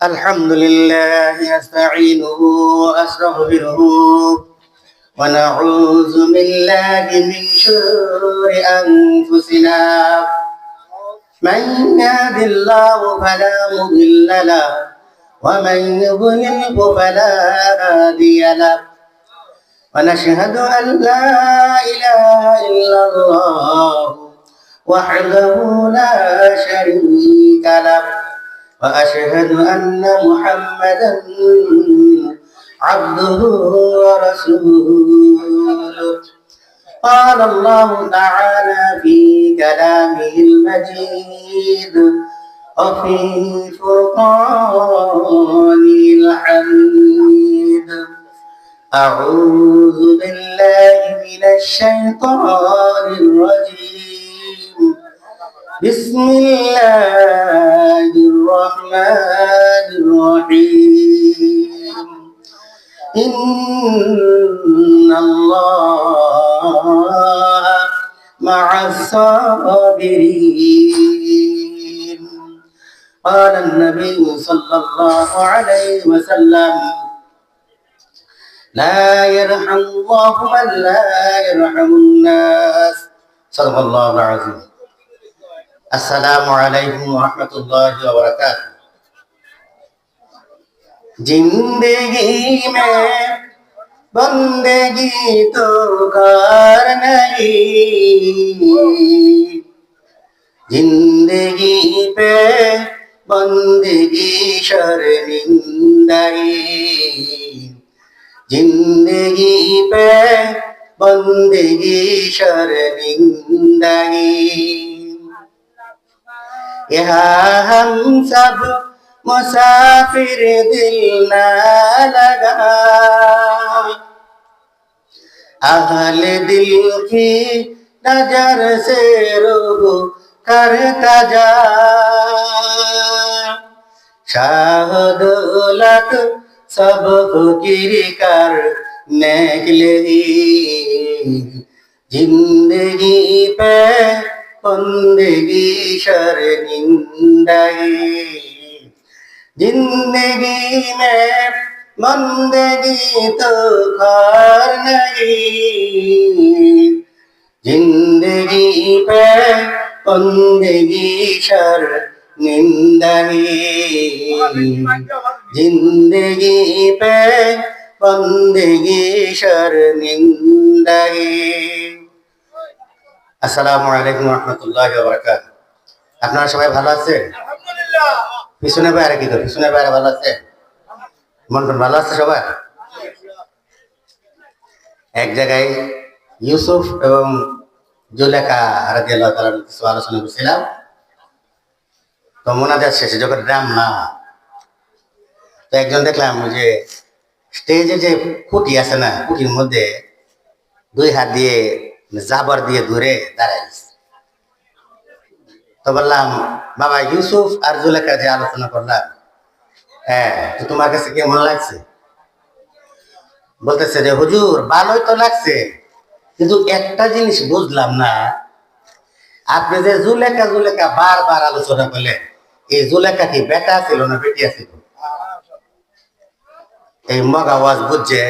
الحمد لله أستعينه وأستغفره ونعوذ بالله من شرور أنفسنا من يهد الله فلا مضل له ومن يضلل فلا هادي له ونشهد أن لا إله إلا الله وحده لا شريك له وأشهد أن محمدا عبده ورسوله قال الله تعالى في كلامه المجيد وفي فرقانه الحميد أعوذ بالله من الشيطان الرجيم بسم الله الرحمن الرحيم إن الله مع الصابرين قال النبي صلى الله عليه وسلم لا يرحم الله من لا يرحم الناس صدق الله العظيم अस्सलामु अलैकुम रहमतुल्लाहि व बरकातुहू जिंदगी में बंदगी तो कार नहीं जिंदगी पे बंदगी शर्मिंदा जिंदगी पे बंदगी शर्मिंदा यहाँ हम सब मुसाफिर दिल न लगा अहले दिल की नजर से रूह करता जा शाह दौलत सब फकीर कर निकले जिंदगी पे बंदगी शर्मिंदा जिंदगी में बंदगी तो खार नहीं जिंदगी पे बंदगी शर्मिंदा जिंदगी पे बंदगी शर्मिंदा আসসালামু আলাইকুম রহমতুল্লাহি ওয়া বারাকাতুহু আপনারা সবাই ভালো আছেন আলহামদুলিল্লাহ পিছনে বাইরে কি তো পিছনে বাইরে ভালো আছে মন ভালো আছে সবাই এক জায়গায় ইউসুফ এবং জুলেখা রাদিয়াল্লাহু তাআলা কিছু আলোচনা করছিলাম তো মোনাজাত শেষে যখন রাম না তো একজন দেখলাম যে স্টেজে যে খুঁটি আছে না খুঁটির মধ্যে দুই হাত দিয়ে জাবর দিয়ে ধরে দাঁড়াই তো বললাম বাবা ইউসুফ আর জুলেখা যে আলোচনা করলাম হ্যাঁ তো তোমার কাছে কেমন লাগছে বলতেছে যে হুজুর ভালোই তো লাগছে কিন্তু একটা জিনিস বুঝলাম না আপনি যে জুলেখা জুলেখা বারবার আলোচনা করলেন এই জুলেখা কি বেটা ছিল না বেটি ছিল এই মগা ওয়াজ বুঝছে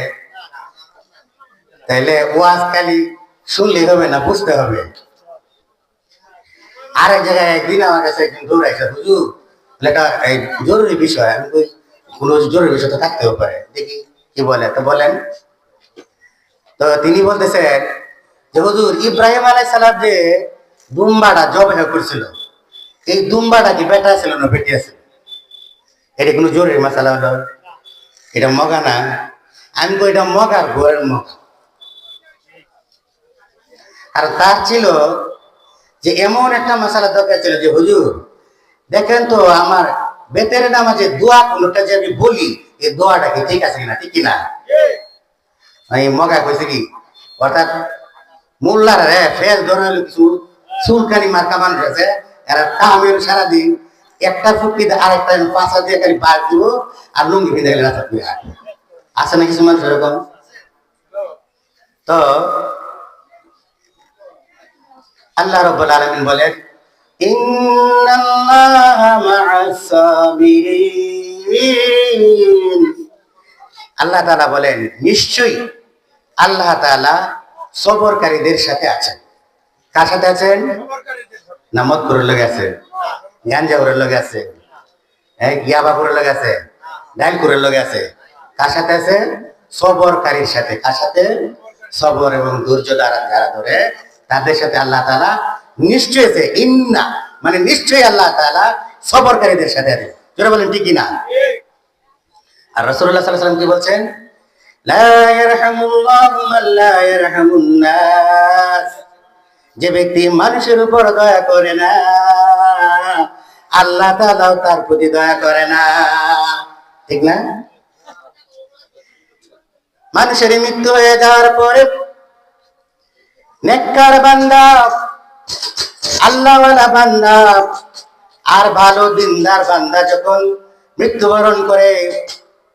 তাইলে ওয়াজ খালি শুনলে হবে না বুঝতে হবে আরেক জায়গায় একদিন আমার কাছে একদিন দৌড়াইছে হুজুর লেখা এই জরুরি বিষয় আমি কই কোনো জরুরি বিষয় তো থাকতেও পারে দেখি কি বলে তো বলেন তো তিনি বলতেছেন যে হুজুর ইব্রাহিম আলাইহিস সালাম যে দুম্বাটা জবাই করেছিল এই দুম্বাটা কি বেটা ছিল না বেটি ছিল এটা কোনো জরুরি মাসালা হলো এটা মগা না আমি কই এটা মগার ঘরের মগা আর তার ছিল যে এমন একটা মশালা দরকার ছিল যে হুজুর দেখেন তো আমার বেতের নামাজে দোয়া কোনটা যে আমি বলি এই দোয়াটা কি ঠিক আছে কিনা ঠিক কিনা আমি মগা কইছি কি অর্থাৎ মোল্লার ফেস ধরে কিছু চুলকানি মার্কা মানুষ আছে এরা কামের সারাদিন একটা ফুটকি আরেকটা পাঁচা দিয়ে খালি বাদ দিব আর লুঙ্গি ভিজে গেলে রাস্তা দিয়ে আছে না কিছু মানুষ এরকম তো আল্লাহ রাব্বুল আলামিন বলেন ইন্নাল্লাহা মা'আস সাবিরিন সাবিরিন। আল্লাহ তাআলা বলেন নিশ্চয়ই আল্লাহ তাআলা সবরকারীদের সাথে আছেন। কার সাথে আছেন? না মদখোরের লগে আছে, গাঞ্জাখোরের লগে আছে, ইয়াবাখোরের লগে আছে, ডাইলখোরের লগে আছে। কার সাথে আছে? সবরকারীর সাথে। কার সাথে? সবর এবং ধৈর্য দ্বারা যারা ধরে তাদের সাথে আল্লাহ তাআলা নিশ্চয় আছে। ইন্না মানে নিশ্চয়ই আল্লাহ তাআলা সবরকারীদের সাথে আছে। জোরে বলেন ঠিক কিনা? আর রাসূলুল্লাহ সাল্লাল্লাহু আলাইহি ওয়াসাল্লাম কি বলছেন? লা ইয়ারহামুল্লাহু মান লা ইয়ারহামুন নাস। যে ব্যক্তি মানুষের উপর দয়া করে না, আল্লাহ তাআলাও তার প্রতি দয়া করে না। ঠিক না? মানুষের মৃত্যু হয়ে যাওয়ার পরে নেককার বান্দা, আল্লাহওয়ালা বান্দা আর ভালো দিনদার বান্দা যখন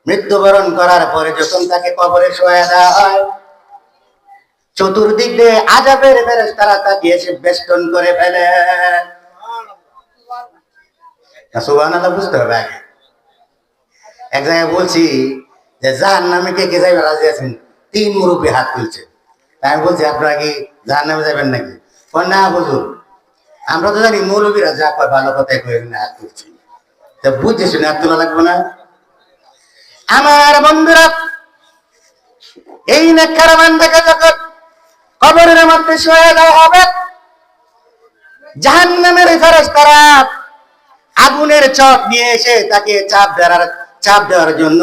মৃত্যুবরণ করার পরে যখন তাকে কবরে শোয়া দেওয়া হয়, চতুর্দিক দিয়ে আযাবের ফেরেশতারা তাকে এসে বেষ্টন করে ফেলে। সুবহানাল্লাহ, বুঝতে হবে আগে। এক জায়গায় বলছি যে জাহান্নামে কে কে যাইবে রাজি আছেন? 3 মুরব্বী হাত তুলছে। আমি বলছি আপনারা কি জাহান্নামে যাবেন নাকি? না হুজুর, আমরা তো জানি মৌলবীরা যা কয় ভালো কথাই কয়ে হাত তুলছি, তা বুঝে শুনে হাত তোলা লাগবে না? আমার বন্ধুরা, এই নেককার বান্দাকে যখন কবরের মধ্যে শুয়ে দেওয়া হবে, জাহান্নামের ফেরেশতারা আগুনের চক নিয়ে এসে তাকে চাপ দেওয়ার জন্য,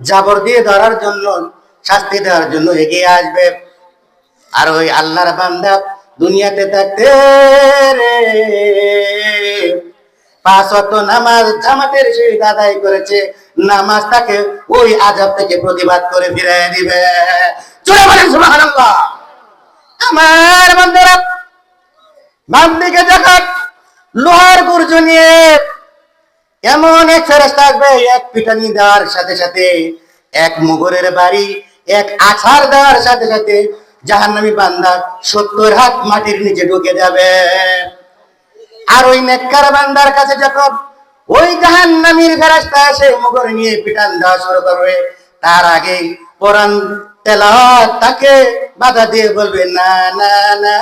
জাবর দিয়ে ধরার জন্য, শাস্তি দেওয়ার জন্য এগিয়ে আসবে। আর ওই আল্লাহর বান্দা দুনিয়াতে থাকতে 5 ওয়াক্ত নামাজ জামাতের সহিত আদায় করেছে, নামাজ তাকে ওই আযাব থেকে প্রতিবাদ করে ফিরিয়ে দিবে। জোরে বলেন সুবহানাল্লাহ। আমার বন্ধুরা, বাম দিকে যখন লোহার গুর্জ নিয়ে এমন এক ফেরেশতা আসবে, এক পিটানি দেওয়ার সাথে সাথে, এক মুগরের বাড়ি, এক আছাড় দেওয়ার সাথে সাথে জাহান্নামী বান্দা 70 হাত মাটির নিচে ঢুকে যাবে। আর ওই নেককার বান্দার কাছে যখন ওই জাহান্নামীর ফেরেশতা এসে মুগর নিয়ে পিটান দেওয়া শুরু করবে, তার আগে কোরআন তেলাওয়াত তাকে বাধা দিয়ে বলবে, না না না,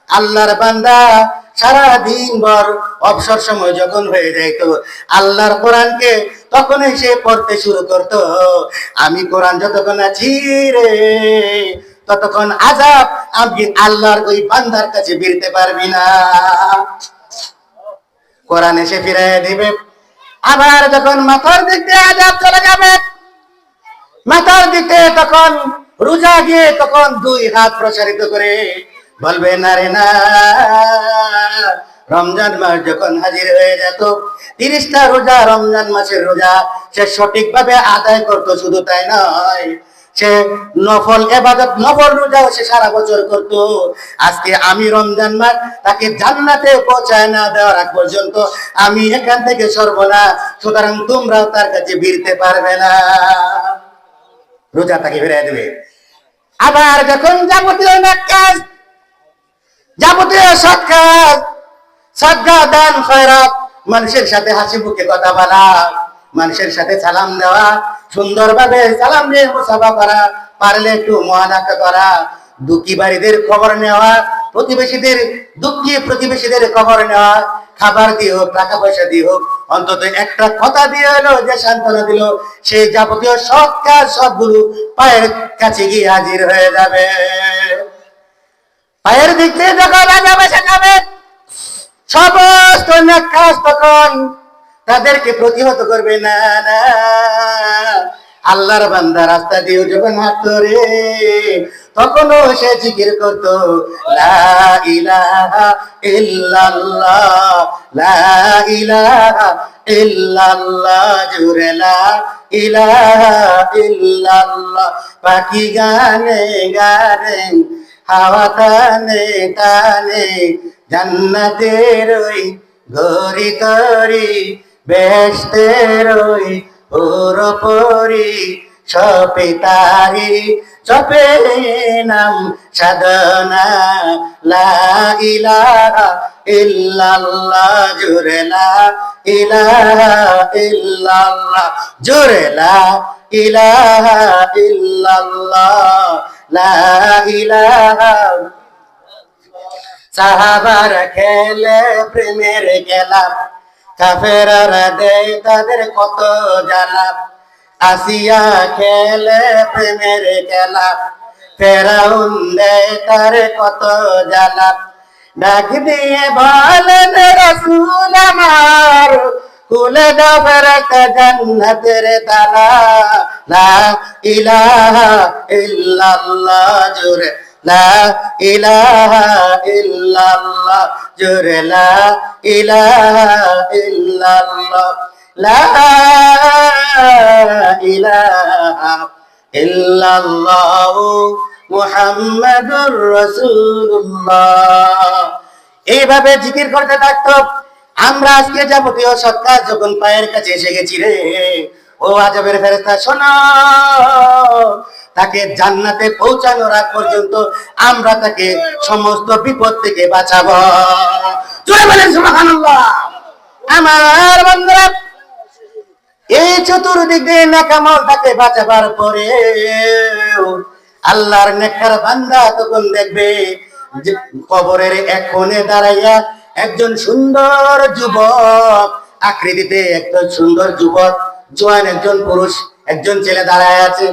আল্লাহর বান্দা সারা দিন ভর অবসর সময় যখন হয়ে যাইত আল্লাহর কোরআনকে তখনই সে পড়তে শুরু করত। আমি কোরআন যতক্ষণ আছি রে, ততক্ষণ আযাব আমি আল্লাহর ওই বান্দার কাছে ফিরতে পারবি না। কোরআন এসে ফিরিয়ে দিবে। আবার যখন মাথার দিক দিয়ে আযাব চলে যাবে, মাথার দিকে তখন রোজা গিয়ে তখন 2 হাত প্রসারিত করে বলবে, না রে না। রমজান মাস যখন হাজির হয়ে যেত, 30টা রোজা, রমজান মাসের রোজা সে সঠিকভাবে আদায় করত। শুধু তাই নয়, সে নফল ইবাদত, নফল রোজাও সে সারা বছর করত। আজকে আমি রমজান মাস তাকে জান্নাতে পৌঁছায় না দেওয়ার আগ পর্যন্ত আমি এখান থেকে সরব না, সুতরাং তোমরাও তার কাছে ভিড়তে পারবে না। রোজা তাকে ফিরিয়ে দেবে। আবার যখন যাবতীয় কাজ, যাবতীয় সৎ কাজ, সাদকা দান, খয়রাত, মানুষের সাথে হাসি মুখে কথা বলা, মানুষের সাথে সালাম দেওয়া, সুন্দরভাবে সালাম দিয়ে মুসাফা করা, পারলে একটু মুআনাকা করা, দুঃখী বাড়িদের খবর নেওয়া, প্রতিবেশীদের খবর নেওয়া, খাবার দিয়ে হোক, টাকা পয়সা দিয়ে হোক, অন্তত একটা কথা দিয়ে হলো যে সান্ত্বনা দিল, সেই যাবতীয় সৎ কাজ সবগুলো পায়ের কাছে গিয়ে হাজির হয়ে যাবে। পায়ের দিক দিয়ে যখন আযাব এসে যাবে, সমস্ত নেক কাজ তখন তাদেরকে প্রতিহত করবে না না। আল্লাহর বান্দা রাস্তা দিয়ে যখন হাঁটতো রে, তখনও সে জিকির করতো, লা ইলাহা ইল্লাল্লাহ, লা ইলাহা ইল্লাল্লাহ, জুরে লা ইলাহা ইল্লাল্লাহ। পাখি গানে গানে, হাওয়া টানে টানে, জান্নাতের ওই ঘড়ি তরি, বেহেশতের ওই পুরোপুরি, সপে তারি, চপে নাম সাধনা, লা ইলাহা ইল্লাল্লাহ, জুরে লা ইলাহা ইল্লাল্লাহ, জোরে লা ইলাহা ইল্লাল্লাহ, লা ইলাহা। সাহাবারা খেলে প্রেমের খেলা, কাফেররা দেয় তাদের কত জ্বালা। আসিয়া খেলে প্রেমের খেলা, ফেরাউন দেয় তার কত জ্বালা। ডাক দিয়ে বলেন রাসূল আমার, খুলে দাও ফেরেশত জান্নাতের তালা। লা ইলাহা ইল্লাল্লাহ, জোরে লা ইলাহা ইল্লাল্লাহ, জোরে লা ইলাহা ইল্লাল্লাহ, লা ইলাহা ইল্লাল্লাহ মুহাম্মাদুর রাসূলুল্লাহ। এইভাবে জিকির করতে থাকতো। আমরা আজকে যাবতীয় সৎ কাজ যখন পায়ের কাছে এসে গেছি রে, ও আজবের ফেরেশতা শোনো, তাকে জান্নাতে পৌঁছানোর আগ পর্যন্ত আমরা তাকে সমস্ত বিপদ থেকে বাঁচাবো। জোরে বলেন সুবহানাল্লাহ। আমার বন্ধুরা, এই চতুর্দিক দিয়ে নেকামল তাকে বাঁচাবার পরে আল্লাহর নেককার বান্দা তখন দেখবে যে কবরের এক কোণে দাঁড়াইয়া একজন সুন্দর যুবক, আকৃতিতে একজন সুন্দর যুবক, জোয়ান একজন পুরুষ, একজন ছেলে দাঁড়ায় আছে।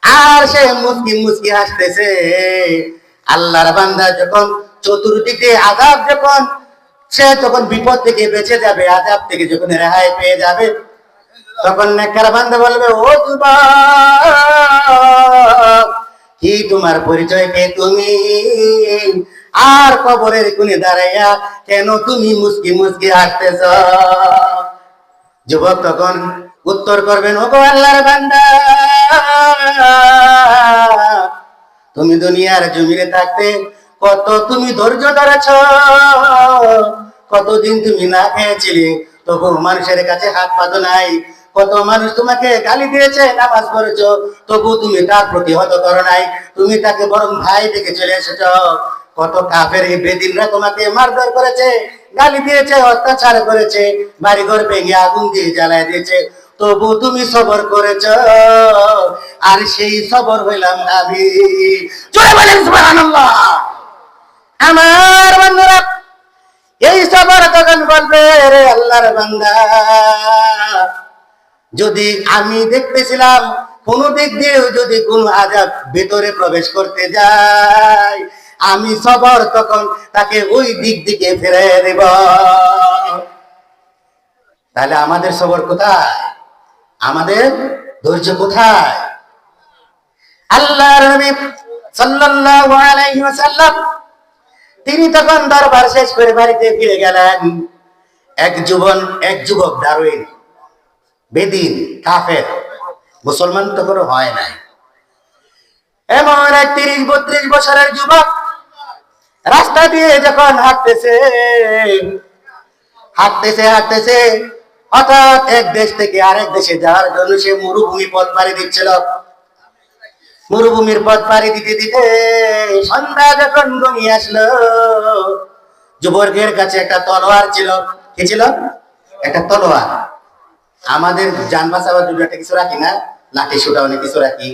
আর সে মুস্কি মুস্কি হাসতেছে। আল্লাহর বান্দা যখন চতুর্দিকে আযাব, যখন সে তখন বিপদ থেকে বেঁচে যাবে, আযাব থেকে যখন রেহাই পেয়ে যাবে, তখন নেককার বান্দা বলবে, ও যুবক, কি তোমার পরিচয়, কে তুমি? আর কবরের কোণে দাঁড়াইয়া কেন তুমি মুস্কি মুস্কি হাসতেছ? যুবক তখন উত্তর করবেন, ও গো আল্লাহর বান্দা, তুমি দুনিয়ার জমিনে থাকতে কত তুমি ধৈর্য ধরেছ, কতদিন তুমি না খেয়েছিলে, তবু মানুষের কাছে হাত পাতো নাই। কত মানুষ তোমাকে গালি দিয়েছে, নামাজ পড়েছো, তবু তুমি তার প্রতিহত করো নাই, তুমি তাকে বরং ভাই ডেকে চলে এসেছ। কত কাফের বেদিনরা তোমাকে মারধর করেছে, গালি দিয়েছে, অত্যাচার করেছে, বাড়িঘর ভেঙে আগুন দিয়ে জ্বালায় দিয়েছে, তবু তুমি সবর করেছ। আর সেই সবর হইলাম আমি। জোরে বলেন সুবহানাল্লাহ। আমার বন্ধুরা, এই সবর তখন বলবে, রে আল্লাহর বান্দা, যদি আমি দেখতেছিলাম কোন দিক দিয়ে যদি কোন আযাব ভিতরে প্রবেশ করতে যায়, আমি সবর তখন তাকে ওই দিক দিকে ফিরিয়ে দেব। তাহলে আমাদের সবর কোথায়? আমাদের ধৈর্য কোথায়? আল্লাহর নবী সাল্লাল্লাহু আলাইহি ওয়াসাল্লাম তিনি তখন দরবার শেষ করে বাড়িতে ফিরে গেলেন। এক যুবক দারুইন, বেদিন, কাফের, মুসলমান তখন হয় নাই, এমন এক 30-32 বছরের যুবক রাস্তা দিয়ে যখন হাঁটতেছে হঠাৎ এক দেশ থেকে আরেক দেশে যাওয়ার জন্য সে মরুভূমি পথ পাড়ি দিচ্ছিল। মরুভূমির পথ পাড়ি দিতে দিতে সন্ধ্যা যখন ঘনিয়ে আসলো, যুবকের কাছে একটা তলোয়ার ছিল। কি ছিল? একটা তলোয়ার। আমাদের যান বাঁচাবার জন্য একটা কিছু রাখি না, লাঠি সোটা অনেক কিছু রাখি।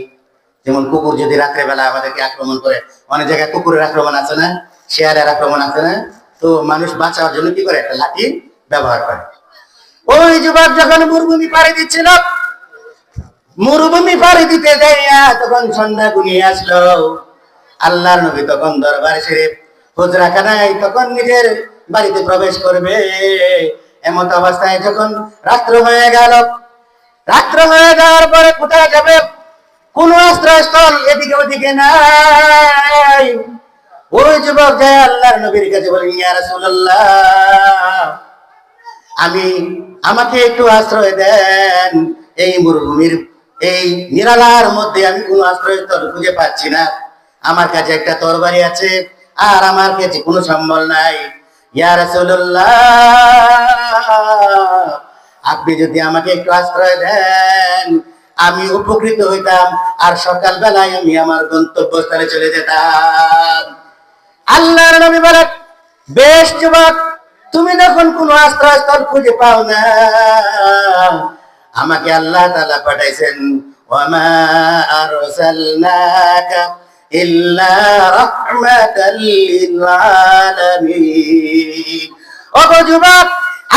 যেমন কুকুর যদি রাত্রে বেলা আমাদেরকে আক্রমণ করে, অনেক জায়গায় কুকুরের আক্রমণ আছে না, শেয়ালের আক্রমণ আছে না, তো মানুষ বাঁচার জন্য কি করে? একটা লাঠি ব্যবহার করে। ওই যুবক যখন মরুভূমি পাড়ি দিচ্ছিল, মরুভূমি পাড়ি দিতে যাইয়া তখন সন্ধ্যা ঘনিয়ে আসলো। আল্লাহর নবী তখন দরবার সেরে হুজরাখানায় তখন নিজের বাড়িতে প্রবেশ করবে। এমত অবস্থায় যখন রাত্র হয়ে গেল, রাত্র হয়ে যাওয়ার পরে কোথায় যাবে? কোন আশ্রয়স্থল এদিকে ওদিকে নাই। ওই যুবক যায় আল্লাহর নবীর কাছে বলে, ইয়া রাসূলুল্লাহ, আমাকে একটু আশ্রয় দেন। এই মরুভূমির এই নিরালার মধ্যে আমি কোনো আশ্রয়স্থল খুঁজে পাচ্ছি না। আমার কাছে একটা তরবারি আছে, আর আমার কাছে কোনো সম্বল নাই। ইয়া রাসূলুল্লাহ, আপনি যদি আমাকে একটু আশ্রয় দেন, আমি উপকৃত হইতাম, আর সকাল বেলায় আমি আমার গন্তব্যস্থলে চলে যেতাম। আল্লাহর নবী বলেন, বেশ যুবক, তুমি যখন কোনো আশ্রয়স্থল খুঁজে পাও না, আমাকে আল্লাহ তাআলা পাঠাইছেন, ওয়ামা আরসালনাকা ইল্লা রাহমাতাল লিল আলামিন। ওগো যুবক,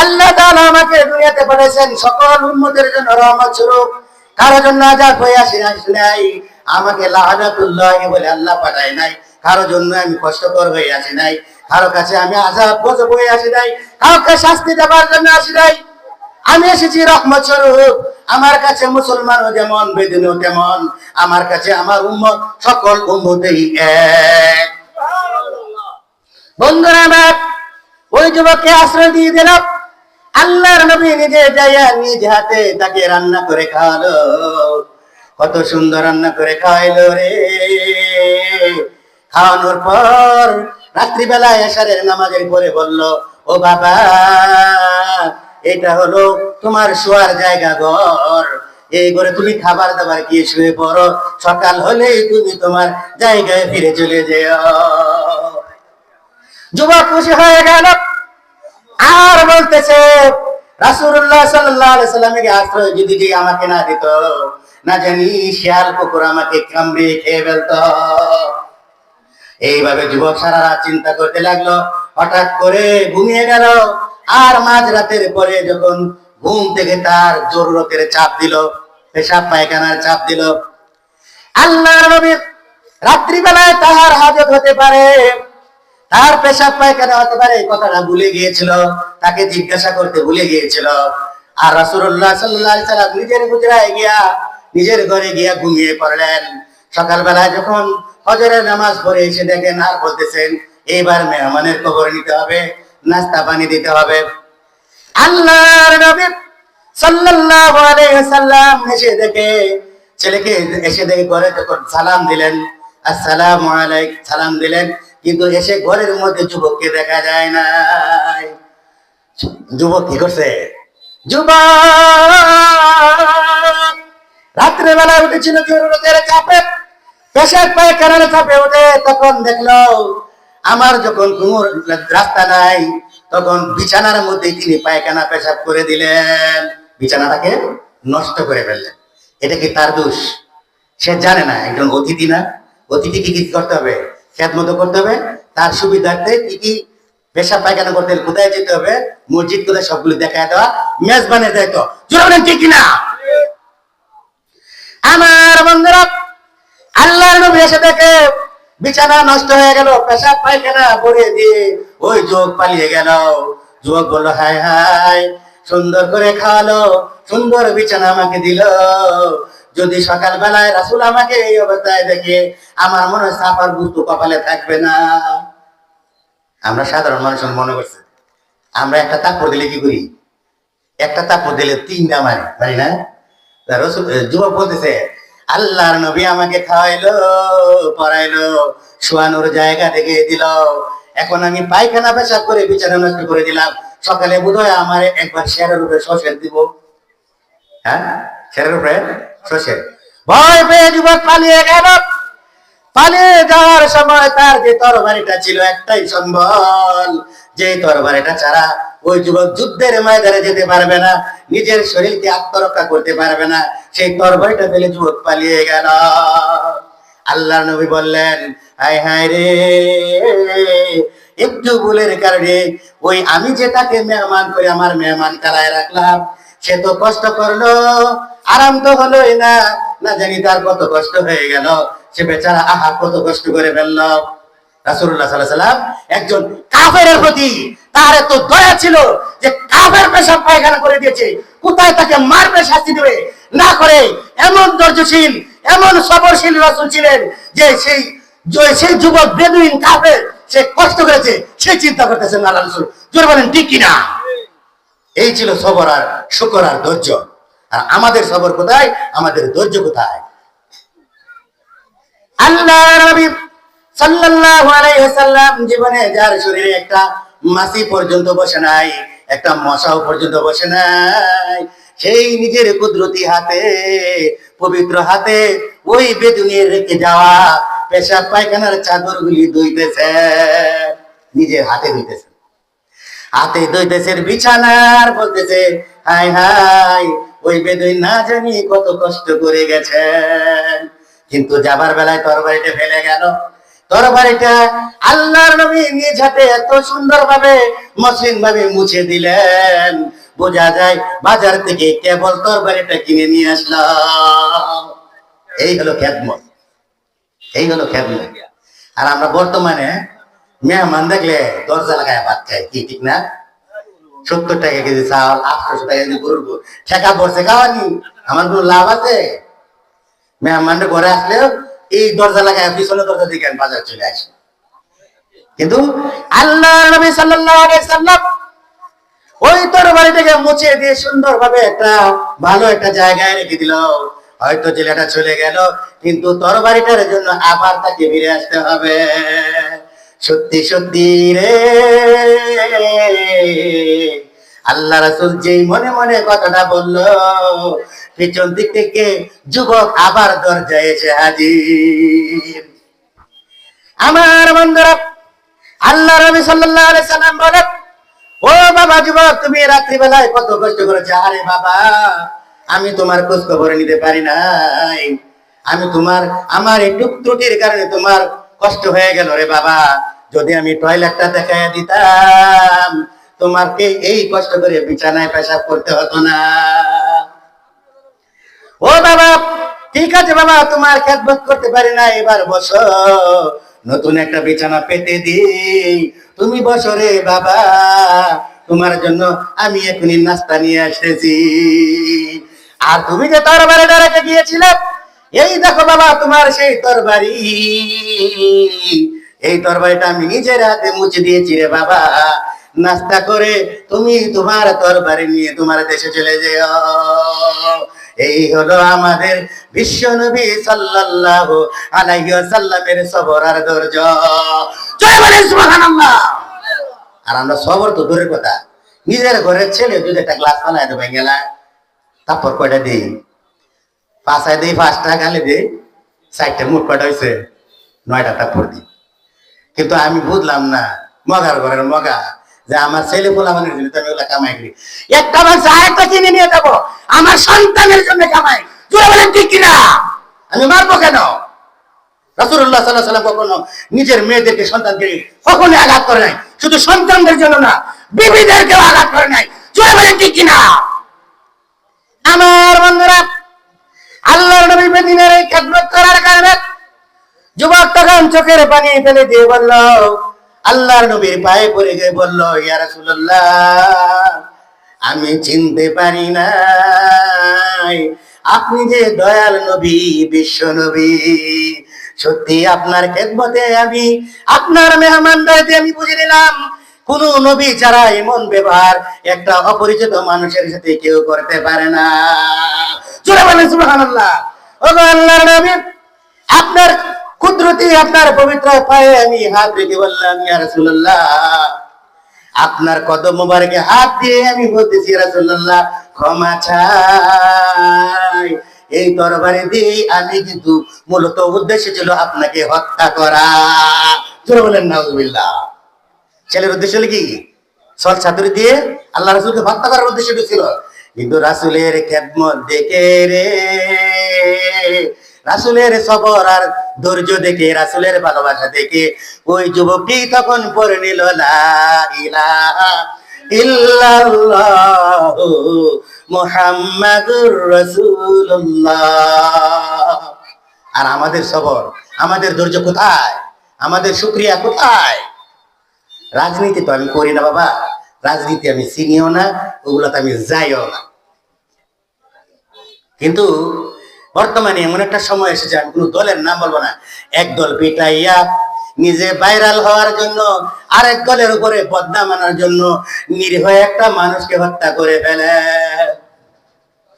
আল্লাহ তাআলা আমাকে দুনিয়াতে পাঠাইছেন সকল উম্মতের জন্য রহমত স্বরূপ, কারোর জন্য আযাব হয়ে আসি নাই। আমাকে লাআনাতুল্লাহ বলে আল্লাহ পাঠায় নাই, কারোর জন্য আমি কষ্টকর হয়ে আসি নাই, কারো কাছে আমি আযাব গজব হয়ে আসি নাই, কাউকে শাস্তি দেওয়ার জন্য আসি নাই। আমি এসেছি রহমত স্বরূপ। আমার কাছে মুসলমানও যেমন, বেদিনও তেমন। আমার কাছে আমার উম্মত সকল উম্মতেই এক। বন্ধুরা আমার, ওই যুবককে আশ্রয় দিয়ে দিল। আল্লাহর নবী নিজে যাইয়া নিজ হাতে তাকে রান্না করে খাওয়ালো। কত সুন্দর রান্না করে খাওয়াইলো রে। খাওয়ানোর পর রাত্রিবেলায় এশারের নামাজের পরে বলল, ও বাবা, এটা হলো তোমার শোয়ার জায়গা, ঘর। এই ঘরে তুমি খাবার দাবার কি শুয়ে পড়ো, সকাল হলেই তুমি তোমার জায়গায় ফিরে চলে যেও। যুবক খুশি হয়ে গেল আর বলতেছে, রাসূলুল্লাহ সাল্লাল্লাহু আলাইহি সাল্লামকে আশ্রয় যদি আমাকে না দিত, না জানি শিয়াল কুকুর আমাকে কামড়ে খেয়ে ফেলতো। এইভাবে যুবক সারা রাত চিন্তা করতে লাগলো। হঠাৎ করে ঘুমিয়ে গেল। আর মাঝরাতের পরে যখন ঘুম থেকে তার জরুরতের চাপ দিল, পেশাব পায়খানার চাপ দিল, আল্লাহর নবী রাত্রিবেলায় তাহার হাজত হতে পারে, তার পেশাব পায়খানা হতে পারে, এই কথাটা ভুলে গিয়েছিল, তাকে জিজ্ঞাসা করতে ভুলে গিয়েছিল। আর রাসূলুল্লাহ সাল্লাল্লাহু আলাইহি সাল্লাম নিজের হুজরায় গিয়া, নিজের ঘরে গিয়া ঘুমিয়ে পড়লেন। সকালবেলা যখন ফজরের নামাজ পড়ে এসে দেখেন আর বলতেছেন, এইবার মেহমানের খবর নিতে হবে, নাস্তা পানি দিতে হবে। আল্লাহর নবী সাল্লাল্লাহু আলাইহি ওয়াসাল্লাম এসে দেখে ঘরে যখন সালাম দিলেন, আসসালামু আলাইকুম, সালাম দিলেন, কিন্তু এসে ঘরের মধ্যে যুবককে দেখা যায় না। যুবক কি করছে? যুবক রাত্রেবেলা উঠেছিল জরুরতের চাপে, পেশাব পায়খানার চাপে উঠে, তখন দেখলো আমার যখন কোনো রাস্তা নাই, তখন বিছানার মধ্যে তিনি পায়খানা পেশাব করে দিলেন, বিছানাটাকে নষ্ট করে ফেললেন। এটা কি তার দোষ? সে জানে না একজন অতিথি না, অতিথিকে কি করতে হবে? খেদমত করতে হবে, তার সুবিধার্থে কি কি পেশাব পায়খানা করতে কোথায় যেতে হবে, মসজিদ কোথায়, সবগুলো দেখায় দেওয়া মেজবানের দায়িত্ব। জোরে বলেন ঠিক কিনা? আমার বন্ধুরা, আল্লাহর নবী এসে দেখে বিছানা নষ্ট হয়ে গেল, পেশাব পায়খানা ভরে দিয়ে ওই যুবক পালিয়ে গেল। যুবক বলল, হায় হায়, সুন্দর করে খাওয়ালো, সুন্দর বিছানা আমাকে দিল, যদি সকাল বেলায় রাসূল আমাকে এই অবস্থায় দেখে, আমার মনে হয় সাফার বুঝতো কপালে থাকবে না। আমরা সাধারণ মানুষের মনে করছি, আমরা একটা তাপড় দিলে কি করি? একটা তাপড় দিলে তিনটা মারি না? যুবক বলতেছে, আল্লাহর নবী আমাকে খাওয়াইলো, পড়াইলো, শোয়ানোর জায়গা দেখে দিল, এখন আমি পায়খানা পেশাব করে বিছানা নষ্ট করে দিলাম, সকালে বোধহয় আমার একবার শেরের উপরে শোষণ দিব। হ্যাঁ, শেরের উপরে শোষণ। ভয় পেয়ে যুবক পালিয়ে গেল। পালিয়ে যাওয়ার সময় তার যে তরবারিটা ছিল, একটাই সম্বল, যে তরবারিটা ছাড়া ওই যুবক যুদ্ধের ময়দানে যেতে পারবে না, নিজের শরীরকে আত্মরক্ষা করতে পারবে না, সেই তরবারিটা ফেলে যুবক পালিয়ে গেল। আল্লাহর নবী বললেন, হায় হায় রে, একটু ভুলের কারণে ওই আমি যে তাকে মেহমান করে আমার মেহমান কারায় রাখলাম, সে তো কষ্ট করলো, আরাম তো হলোই না, না জানি তার কত কষ্ট হয়ে গেল, সে বেচারা আহা কত কষ্ট করে ফেলল। রাসূলুল্লাহ সাল্লাল্লাহু আলাইহি ওয়াসাল্লাম একজন কাফেরের প্রতি তার এত দয়া ছিল যে কাফের পেশাব পায়খানা করে দিয়েছে, কোথায় তাকে মারবে, শাস্তি দেবে না করে এমন ধৈর্যশীল, এমন সবরশীল রাসূল ছিলেন যে সেই যুবক বেদুইন কাফের, সে কষ্ট করেছে, সে চিন্তা করতেছেন আল্লাহ রাসূল। জোরে বলেন ঠিক কিনা? এই ছিল সবর আর শুকর আর ধৈর্য। আর আমাদের সবর কোথায়? আমাদের ধৈর্য কোথায়? আল্লাহর নবী সাল্লাল্লাহু আলাইহি ওয়াসাল্লাম জীবনে যার শরীরে একটা মাছি পর্যন্ত বসে নাই, একটা মশাও পর্যন্ত বসে নাই, সেই নিজের কুদরতি হাতে, পবিত্র হাতে ওই বেদুনির রেখে যাওয়া পেশাব পায়খানার চাদরগুলি ধুইতেছেন, নিজের হাতে ধুইতেছেন। হাতে দইতেছে বিছানার, বলতেছে হাই হাই ওই বেদুইন না জানি কত কষ্ট করে গেছেন, কিন্তু যাবার বেলায় তরবারিটা ফেলে গেল। তরবারিটা আল্লাহর নবী নিজ হাতে এত সুন্দর ভাবে মসৃণ ভাবে মুছে দিলেন, বোঝা যায় বাজার থেকে কেবল তরবারিটা কিনে নিয়ে আসলাম। এই হলো খেদমত, এই হলো খেদমত। আর আমরা বর্তমানে মেহমান দেখলে দরজা লাগায় ভাত খাই, কি ঠিক না? 70 টাকা কেজি চাল, 800 টাকা কেজি গরুর ঠেকা পড়ছে খাওয়ানি, আমার কোনো লাভ আছে? মেহমানটা ঘরে আসলেও এই দরজা লাগায় পিছনে দরজা দিকে বাজার চলে আসে। কিন্তু আল্লাহ নবী সাল্লাল্লাহু আলাইহি সাল্লাম ওই তরবারিটাকে মুছে দিয়ে সুন্দর ভাবে একটা ভালো একটা জায়গায় রেখে দিল। হয়তো ছেলেটা চলে গেল, কিন্তু তরবারিটার জন্য আবার তাকে ফিরে আসতে হবে। সত্যি সত্যি রে, আল্লাহ রাসূল যেই মনে মনে কথাটা বলল, পিছন দিক থেকে যুবক আবার দরজায় এসে হাজির। আমার বন্ধুরা, আল্লাহ নবী সাল্লাল্লাহু আলাইহি সাল্লাম বলেন, ও বাবা যুবক, তুমি রাত্রিবেলায় কত কষ্ট করেছো। আরে বাবা, আমি তোমার খোঁজ খবর নিতে পারি নাই, আমি আমার এই টুক ত্রুটির কারণে তোমার কষ্ট হয়ে গেল রে বাবা। যদি আমি টয়লেটটা দেখায় দিতাম, তোমাকে এই কষ্ট করে বিছানায় পেশাব করতে হতো না। ও বাবা, ঠিক আছে বাবা, তোমার খেদমত করতে পারি না, এবার বসো, নতুন একটা বিছানা পেতে দিই, তুমি বসো রে বাবা, তোমার জন্য আমি এখনই নাস্তা নিয়ে আসতেছি। আর তুমি যে তরবারিটা রেখে গিয়েছিলে, এই দেখো বাবা তোমার সেই তরবারি, এই তরবারিটা আমি নিজের হাতে মুছে দিয়েছি রে বাবা। নাস্তা করে তুমি তোমার তরবারি নিয়ে তোমার দেশে চলে যেও। এই হলো আমাদের বিশ্ব নবী সাল্লাল্লাহু আলাইহি ওয়াসাল্লামের সবর আর ধৈর্য। জয় বলে সুবহানাল্লাহ। আর আমরা সবর তো দূরের কথা, নিজের ঘরের ছেলে যদি একটা গ্লাস বানায় দেবে গেলা, তারপর কয়টা দিই, পাঁচায় দিই, 5টা গালে দিই, 4টা মুখ কয়টা হয়েছে, 9টা তারপর দিই। কিন্তু আমি বুঝলাম না, মগার ঘরের মগা, যে আমার ছেলে পোলামানের জন্য আমি ওগুলা কামাই করি, একটা মাছ আরেকটা কিনে নিয়ে যাবো, আমার সন্তানের জন্য কামাই। জোরে বলেন ঠিক কিনা? আমি মারবো কেন? রাসূলুল্লাহ সাল্লাল্লাহু আলাইহি ওয়াসাল্লাম কখনো নিজের মেয়েদেরকে, সন্তানকে কখনো আঘাত করে নাই। শুধু সন্তানদের জন্য না, বিবিদেরকেও আঘাত করে নাই। জোরে বলেন ঠিক কিনা? আমার বন্ধুরা, আল্লাহর নবী মদিনার এই খেদমত করার কারণে যুবক তখন চোখের পানি ফেলে দিয়ে বলল, আল্লাহর নবীর পায়ে পড়ে গিয়ে বলল, ইয়া রাসূলুল্লাহ, আমি চিনতে পারি নাই আপনি যে দয়াল নবী, বিশ্ব নবী। সত্যি আপনার খেদমতে আমি, আপনার মেহমানদারিতে আমি বুঝে নিলাম, কোন নবী ছাড়া এমন ব্যবহার একটা অপরিচিত মানুষের সাথে কেউ করতে পারে না। জোরে বলেন সুবহানাল্লাহ। ওগো আল্লাহর নবী, আপনার কুদরতি, আপনার পবিত্র পায়ে আমি হাত রেখে বললাম, ইয়া রাসূলুল্লাহ, আপনার কদম মোবারকে হাত দিয়ে আমি বলতেছি, রাসূলুল্লাহ ক্ষমা চাই। এই তরবারি দিয়ে আমি কিন্তু মূলত উদ্দেশ্য ছিল আপনাকে হত্যা করা। জোরে বলেন নাউজুবিল্লাহ। ছেলের উদ্দেশ্য হলো কি? সল ছাতুরি দিয়ে আল্লাহ রাসূলকে হত্যা করার উদ্দেশ্য ছিল। কিন্তু রাসূলের খেদমত দেখে রে, রাসূলের সবর আর ধৈর্য দেখে, রাসূলের ভালোবাসা দেখে ওই যুবকটি তখন পড়ে নিল লা ইলাহা ইল্লাল্লাহু মুহাম্মাদুর রাসূলুল্লাহ। আর আমাদের সবর, আমাদের ধৈর্য কোথায়? আমাদের শুকরিয়া কোথায়? রাজনীতি তো আমি করি না বাবা, রাজনীতি আমি চিনিও না, ওগুলোতে আমি যাইও না। কিন্তু বর্তমানে এমন একটা সময় এসেছে, আমি কোনো দলের নাম বলবো না, এক দল পিটাইয়া নিজে ভাইরাল হওয়ার জন্য, আরেক দলের উপরে বদনাম আনার জন্য নিরীহ একটা মানুষকে হত্যা করে ফেলে।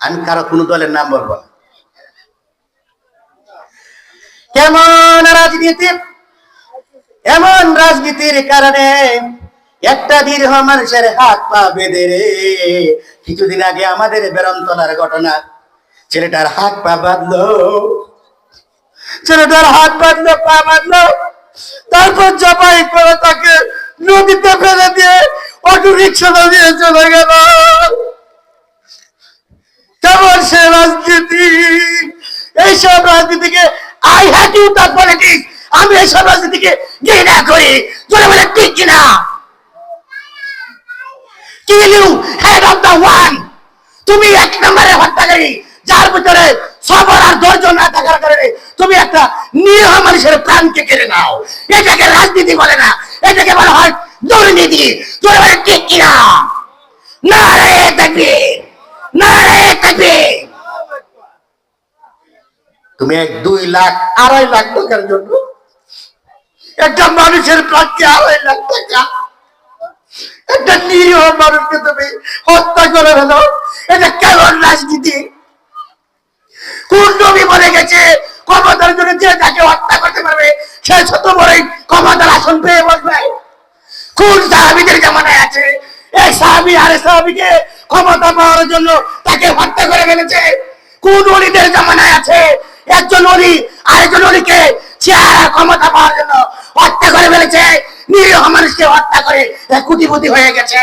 আমি কারো কোনো দলের নাম বলবো না। কেমন রাজনীতি, এমন রাজনীতির কারণে একটা নিরীহ মানুষের হাত পা বেঁধে রে। কিছুদিন আগে আমাদের বেরন্তলার ঘটনা, ছেলেটার হাত পা বাঁধলো, ছেলেটার হাত বাঁধলো, পা বাঁধলো, তারপর জবাই করে তাকে নদীতে ফেলে দিয়ে অটো রিক্সা দিয়ে চলে গেল। কেমন সে রাজনীতি! এইসব রাজনীতিকে I hate you the politics, আমি এইসব রাজনীতিকে ঘৃণা করি। জোরে বলে ঠিক কিনা? Kill you head of the one, তুমি এক নম্বরের হত্যাকারী, যার ভিতরে সবর আর ধৈর্য না থাকার কারণে তুমি একটা নিরীহ মানুষের প্রাণকে কেড়ে নাও। এটাকে রাজনীতি বলে না, এটাকে বলা হয় দুর্নীতি। জোরে বলে ঠিক কিনা? নারে তাকবীর, নারে তাকবীর। তুমি 2 লাখ 2.5 লাখ টাকার জন্য একটা মানুষের প্রাণকে 2.5 লাখ টাকা, একটা নিরীহ মানুষকে তুমি হত্যা করে ফেলো। এটা কেমন রাজনীতি? কোন নবী বলে গেছে ক্ষমতার জন্য যে যাকে হত্যা করতে পারবে সে শত বড়ই ক্ষমতার আসন পেয়ে বসবে? কোন সাহাবীদের জামানায় আছে এক সাহাবী আরেক সাহাবীকে ক্ষমতা পাওয়ার জন্য তাকে হত্যা করে ফেলেছে? কোন ওলিদের জামানায় আছে একজন ওলি আরেকজন ওলিকে চেয়ার ক্ষমতা পাওয়ার জন্য হত্যা করে ফেলেছে? নিরীহ মানুষকে হত্যা করে কোটিপতি হয়ে গেছে।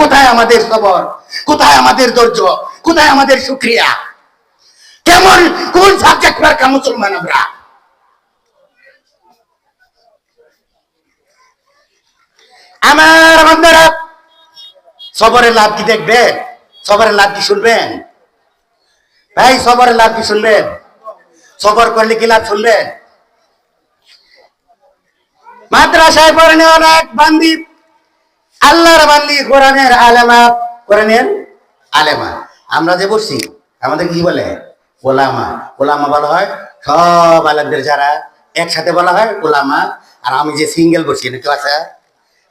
কোথায় আমাদের সবর, কোথায় আমাদের ধৈর্য, কোথায় আমাদের শুকরিয়া? কেমন কোন সাবজেক্ট মার্কা মুসলমান আমরা? আমার বন্ধুরা, সবরের লাভ কি দেখবেন? সবরের লাভ কি শুনবেন? ভাই সবরের লাভ কি শুনবেন? সবর করলে কি লাভ শুনবেন? মাদ্রাসায় পড়েন অনেক বান্দি, আল্লাহর বান্দি, কোরআনের আলেমা, কোরআনের আলেমা। আমরা যে বসছি আমাদের কি বলে? ওলামা। ওলামা বলা হয় সব আলেমদের, যারা একসাথে বলা হয় ওলামা। আর আমি যে সিঙ্গেল বসছি, এটা কেউ আছে?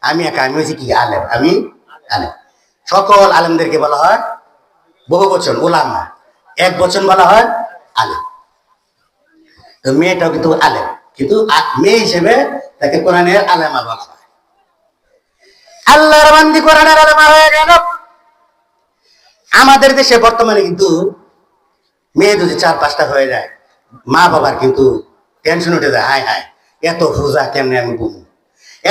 আমি একা, আমি হচ্ছি কি আলেম, আমি আলেম। সকল আলেমদেরকে বলা হয় বহু বচন ওলামা, এক বচন বলা হয় আলেম। তো মেয়েটাও কিন্তু আলেম, কিন্তু মেয়ে হিসেবে তাকে কোরআনের আলেমা বলা হয়। আল্লাহর বান্দি কোরআনের আলেমা হয়ে গেল। আমাদের দেশে বর্তমানে কিন্তু মেয়ে যদি 4-5টা হয়ে যায়, মা বাবার কিন্তু টেনশন উঠে যায়, হায় হায় এত পূজা কেমনে আমি বুঝবো,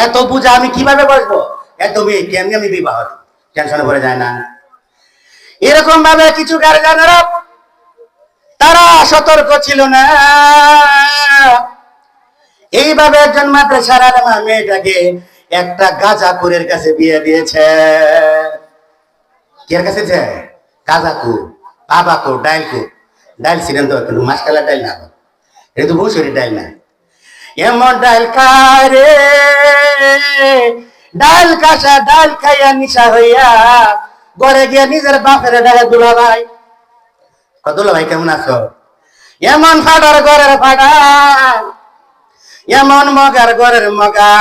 এত পূজা আমি কিভাবে বসবো, এত মেয়ে কেমনে আমি বিবাহ দিব? টেনশনে পড়ে যায় না? এরকম ভাবে কিছু গার্জিয়ানরা তারা সতর্ক ছিল না। এইভাবে একজন মাদ্রাসার আলেমা মেয়েটাকে একটা গাঁজাখোরের কাছে বিয়ে দিয়েছে। কে কাছে? গাঁজাখোর, বাবাখোর, ডাইলখোর। ডাইল ছিলেন তো, কিন্তু মাসকালা ডাইল না, এটা তো বসুরি ডাইল না। এমন ডাইল খায় রে, ডাইল কাঁচা ডাইল খাইয়া নিশা হইয়া ঘরে গিয়া নিজের বাপের ডাকে দুলা ভাই, দুলা ভাই কেমন আছো? এমন ফাটার ঘরের ফাটা, এমন মগার ঘরের মগা,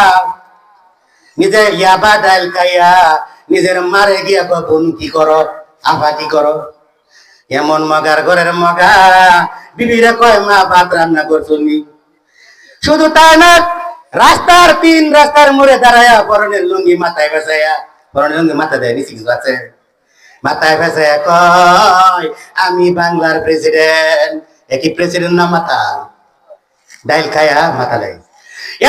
নিজে ইয়াবা ডাইল খাইয়া নিজের মারে গিয়া বোন কি করো, আফা কি করো? এমন মগার ঘরের মগা বিবিরে কয় মা ভাত রান্না করছুনি। শুধু তাই না, রাস্তার মোড়ে দাঁড়ায়া পরনের লুঙ্গি মাথায় ফেসাইয়া, পরনের লুঙ্গি মাথা দেয় নিচে কিছু আছে, মাথায় ফেসাইয়া কয় আমি বাংলার প্রেসিডেন্ট। একই প্রেসিডেন্ট না মাথা? ডাইল খায়া মাথা দেয়।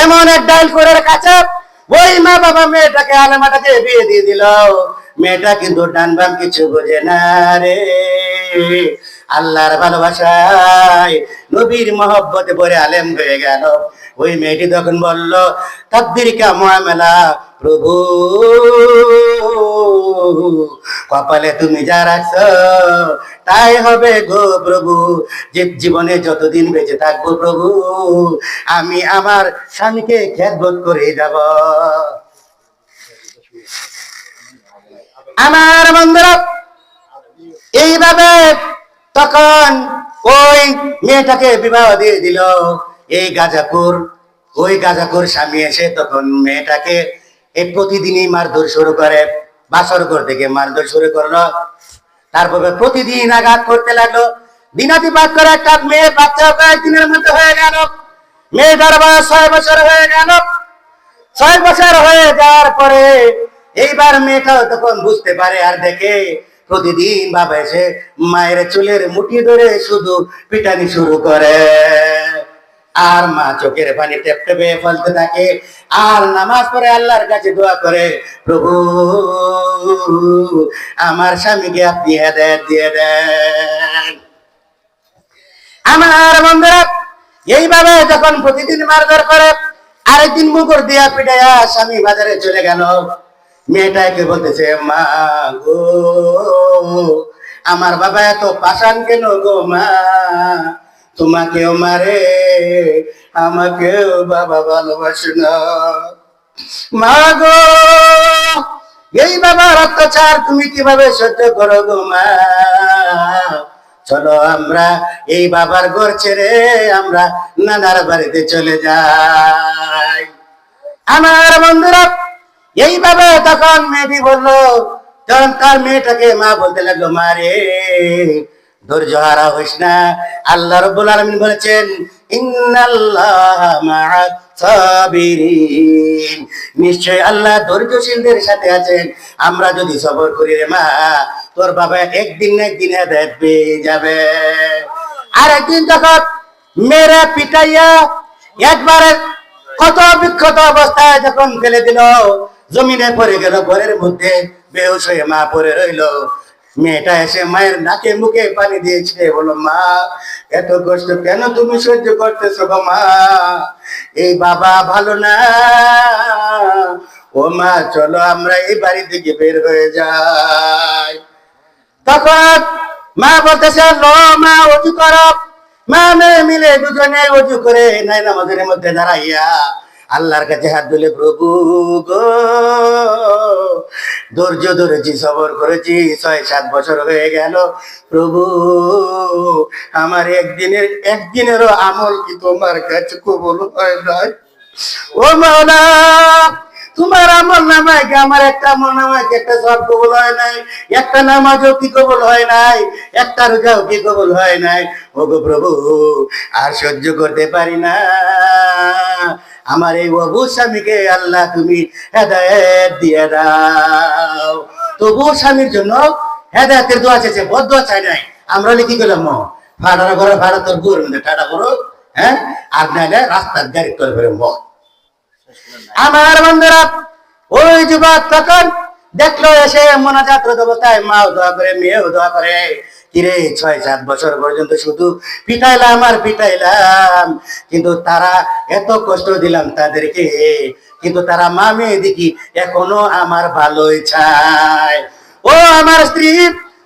এমন এক ডাইল করে কাছে ওই মা বাবা মেয়েটাকে আলেমাটাকে বিয়ে দিয়ে দিল। মেয়েটা কিন্তু ডান বাম কিছু বোঝে না রে। আল্লাহর ভালোবাসায় নবীর মহব্বতে পরে আলেম হয়ে গেল। ওই মেয়েটি তখন বলল তাকদীর কা মুআমালা, প্রভু কপালে তুমি যা রাখছো তাই হবে গো প্রভু। যে জীবনে যতদিন বেঁচে থাকবো প্রভু, আমি আমার স্বামীকে খেদমত করে যাব। আমার বন্ধুরা, এইভাবে তখন ওই মেয়েটাকে বিবাহ দিয়ে দিল এই গাঁজাখোর। ওই গাঁজাখোর স্বামী এসে তখন মেয়েটাকে এই প্রতিদিনই মারধর শুরু করে, বাসর ঘর থেকে মারধর শুরু করলো। তারপরে প্রতিদিন আঘাত করতে লাগলো। দিনাতিপাত করে একটা মেয়ে বাচ্চা কয়েকদিনের মধ্যে হয়ে গেল। মেয়েটার বয়স 6 বছর হয়ে গেল। 6 বছর হয়ে যাওয়ার পরে এইবার মেয়েটাও তখন বুঝতে পারে আর দেখে প্রতিদিন বাবা এসে মায়ের চুলের মুঠি ধরে শুধু পিটানি শুরু করে। আর মা চোখের পানি টেপ টেপে ফেলতে থাকে আর নামাজ পড়ে আল্লাহর কাছে দোয়া করে, প্রভু আমার স্বামীকে আপনি হেদায়েত দিয়ে দেন। আমার বন্ধুরা এইভাবে যখন প্রতিদিন মারধর করে, আরেকদিন মুখর দিয়া পিটাইয়া স্বামী বাজারে চলে গেল। মেয়েটাকে বলতেছে, মা গো আমার বাবা এত পাষাণ কেন গো মা, তোমাকেও মারে আমাকেও বাবা ভালোবাসে না। মা গো এই বাবার অত্যাচার তুমি কিভাবে সহ্য করো গো মা, চলো আমরা এই বাবার ঘর ছেড়ে আমরা নানার বাড়িতে চলে যাই। আমার বন্ধুরা এইভাবে তখন মেয়েটি বললো, তখন তার মেয়েটাকে মা বলতে লাগলো, মা রে ধৈর্য হারা হইস না, আল্লাহ রাব্বুল আলামিন বলেছেন ইন্নাল্লাহা মা'আস সাবিরিন, নিশ্চয় আল্লাহ ধৈর্যশীলদের সাথে আছেন। আমরা যদি সবর করি রে মা, তোর বাবা একদিন না একদিন হেদায়েত পেয়ে যাবে। আর একদিন তখন মেরে পিটাইয়া একবারে কত বিক্ষত অবস্থায় যখন ফেলে দিল, জমিনে পড়ে গেল, ঘরের মধ্যে বেহুশ হয়ে মা পড়ে রইল। মেয়েটা এসে মায়ের নাকে মুখে পানি দিয়েছে, বলো মা এত কষ্ট কেন তুমি সহ্য করতেছো গো মা, এই বাবা ভালো না, ও মা চলো আমরা এই বাড়ি থেকে বের হয়ে যাই। তখন মা বলতেছে, লো মা অজু করো। মা মেয়ে মিলে দুজনে অজু করে নাই নামাজের মধ্যে দাঁড়াইয়া আল্লাহর কাছে হাত তুলে, প্রভু গো ধৈর্য ধরেছি, সবর করেছি, 6-7 বছর হয়ে গেল, প্রভু আমার একদিনেরও আমল কি তোমার কাছে কবুল হয় নাই? ও মাওলা তোমার আমল নামায় কি আমার একটা আমল নামায় একটা সব কবুল হয় নাই, একটা নামাজও কি কবুল হয় নাই, একটা রোজাও কি কবুল হয় নাই। ও গো প্রভু আর সহ্য করতে পারি না, আমার এই অবুঝ স্বামীকে আল্লাহ তুমি হেদায়েত দিয়ে দাও। তবু স্বামীর জন্য হেদায়েতের দোয়া চেয়েছে, বদদোয়া চাই নাই। আমরা লিখি গেলাম ভাড়া করে ভাড়া তোর গুড় টাটা করো, হ্যাঁ, আর নাইলে রাস্তার গাড়ি করে ফেরে মত। আমার বন্ধুরা ওই যুবক তখন দেখলো এসে মোনাজাত অবস্থায় মাও দোয়া করে মেয়েও দোয়া করে, কিরে 6-7 বছর পর্যন্ত শুধু পিটাইলাম আর পিটাইলাম, কিন্তু তারা এত কষ্ট দিলাম তাদেরকে, কিন্তু তারা মা মেয়ে দেখি এখনো আমার ভালোই চায়। ও আমার স্ত্রী,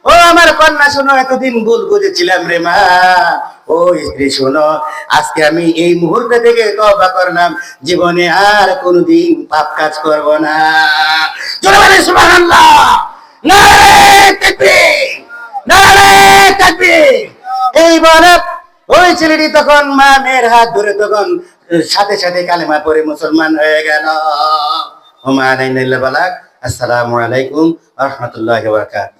ও আমার কন্যা শোনো, এতদিন ভুল বুঝেছিলাম রে মা। ও স্ত্রী শোনো, আজকে আমি এই মুহূর্তে থেকে তওবা করলাম, জীবনে আর কোনোদিন পাপ কাজ করব না। জোরে বলেন সুবহানাল্লাহ, নারে তাকবীর, নারে তাকবীর। এই বলে ওই ছেলেটি তখন মা মেয়ের হাত ধরে তখন সাথে সাথে কালেমা পড়ে মুসলমান হয়ে গেল। ওমা আলাইনা ইল্লা বালাগ। আসসালামু আলাইকুম ওয়া রাহমাতুল্লাহি ওয়া বারাকাতুহু।